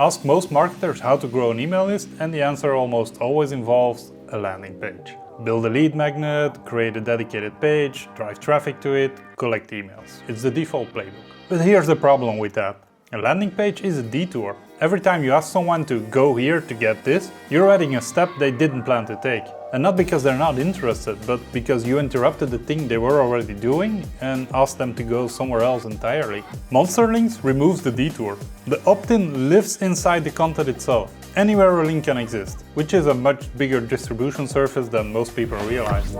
Ask most marketers how to grow an email list and the answer almost always involves a landing page. Build a lead magnet, create a dedicated page, drive traffic to it, collect emails. It's the default playbook. But here's the problem with that. A landing page is a detour. Every time you ask someone to go here to get this, you're adding a step they didn't plan to take. And not because they're not interested, but because you interrupted the thing they were already doing and asked them to go somewhere else entirely. Monsterlinks removes the detour. The opt-in lives inside the content itself, anywhere a link can exist, which is a much bigger distribution surface than most people realize.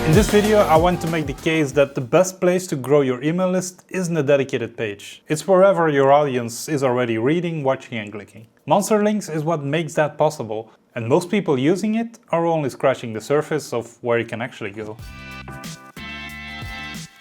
In this video, I want to make the case that the best place to grow your email list isn't a dedicated page. It's wherever your audience is already reading, watching and clicking. Monsterlinks is what makes that possible, and most people using it are only scratching the surface of where you can actually go.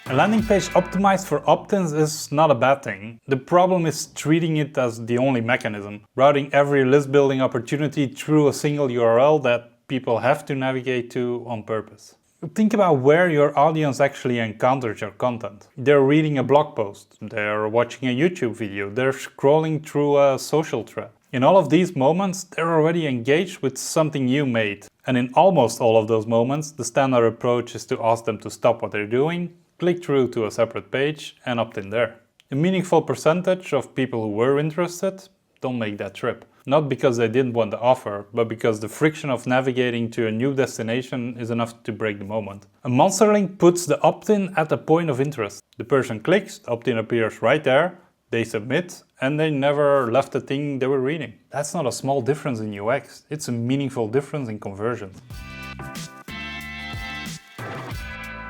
A landing page optimized for opt-ins is not a bad thing. The problem is treating it as the only mechanism, routing every list building opportunity through a single URL that people have to navigate to on purpose. Think about where your audience actually encounters your content. They're reading a blog post, they're watching a YouTube video, they're scrolling through a social thread. In all of these moments, they're already engaged with something you made. And in almost all of those moments, the standard approach is to ask them to stop what they're doing, click through to a separate page and opt in there. A meaningful percentage of people who were interested don't make that trip. Not because they didn't want the offer, but because the friction of navigating to a new destination is enough to break the moment. A Monsterlink puts the opt-in at the point of interest. The person clicks, the opt-in appears right there, they submit, and they never left the thing they were reading. That's not a small difference in UX, it's a meaningful difference in conversion.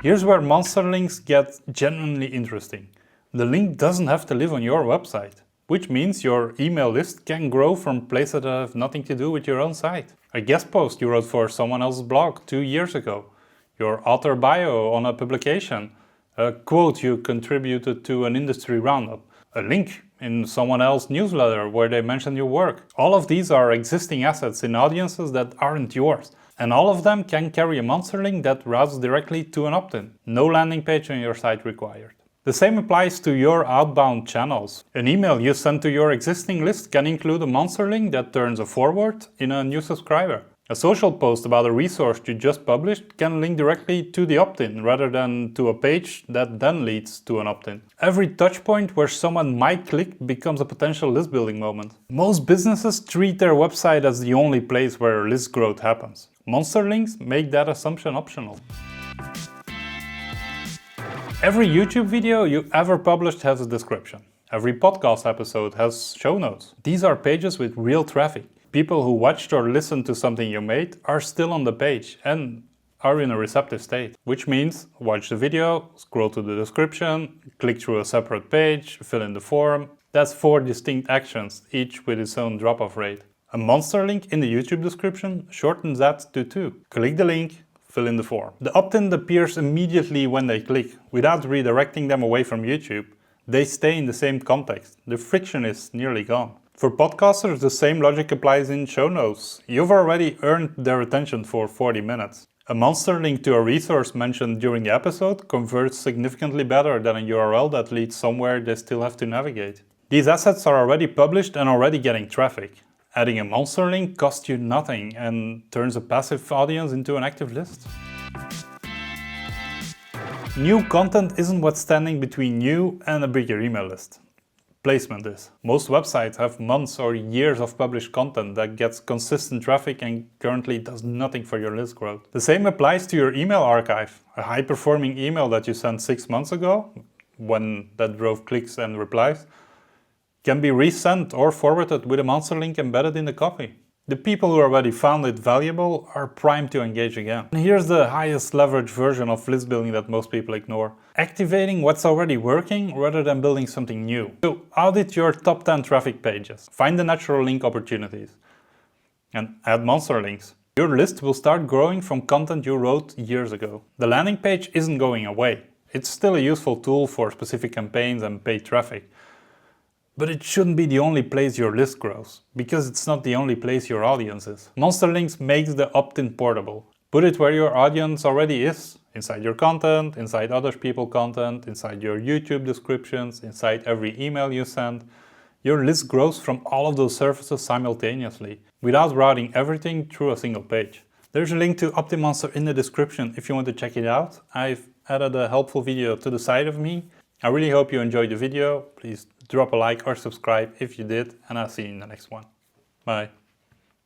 Here's where Monsterlinks get genuinely interesting. The link doesn't have to live on your website, which means your email list can grow from places that have nothing to do with your own site. A guest post you wrote for someone else's blog 2 years ago, your author bio on a publication, a quote you contributed to an industry roundup, a link in someone else's newsletter where they mention your work. All of these are existing assets in audiences that aren't yours. And all of them can carry a Monsterlink that routes directly to an opt-in. No landing page on your site required. The same applies to your outbound channels. An email you send to your existing list can include a Monsterlink that turns a forward in a new subscriber. A social post about a resource you just published can link directly to the opt-in rather than to a page that then leads to an opt-in. Every touchpoint where someone might click becomes a potential list building moment. Most businesses treat their website as the only place where list growth happens. Monsterlinks make that assumption optional. Every YouTube video you ever published has a description. Every podcast episode has show notes. These are pages with real traffic. People who watched or listened to something you made are still on the page and are in a receptive state. Which means watch the video, scroll to the description, click through a separate page, fill in the form. That's 4 distinct actions, each with its own drop-off rate. A Monsterlink in the YouTube description shortens that to 2. Click the link, fill in the form. The opt-in appears immediately when they click, without redirecting them away from YouTube. They stay in the same context. The friction is nearly gone. For podcasters, the same logic applies in show notes. You've already earned their attention for 40 minutes. A Monsterlink to a resource mentioned during the episode converts significantly better than a URL that leads somewhere they still have to navigate. These assets are already published and already getting traffic. Adding a Monsterlink costs you nothing and turns a passive audience into an active list. New content isn't what's standing between you and a bigger email list. Placement is. Most websites have months or years of published content that gets consistent traffic and currently does nothing for your list growth. The same applies to your email archive. A high-performing email that you sent 6 months ago, when that drove clicks and replies, can be resent or forwarded with a Monsterlink embedded in the copy. The people who already found it valuable are primed to engage again. And here's the highest leverage version of list building that most people ignore. Activating what's already working rather than building something new. So audit your top 10 traffic pages. Find the natural link opportunities. And add Monsterlinks. Your list will start growing from content you wrote years ago. The landing page isn't going away. It's still a useful tool for specific campaigns and paid traffic. But it shouldn't be the only place your list grows, because it's not the only place your audience is. Monsterlinks makes the opt-in portable. Put it where your audience already is, inside your content, inside other people's content, inside your YouTube descriptions, inside every email you send. Your list grows from all of those services simultaneously, without routing everything through a single page. There's a link to OptinMonster in the description if you want to check it out. I've added a helpful video to the side of me. I really hope you enjoyed the video. Please drop a like or subscribe if you did, and I'll see you in the next one. Bye.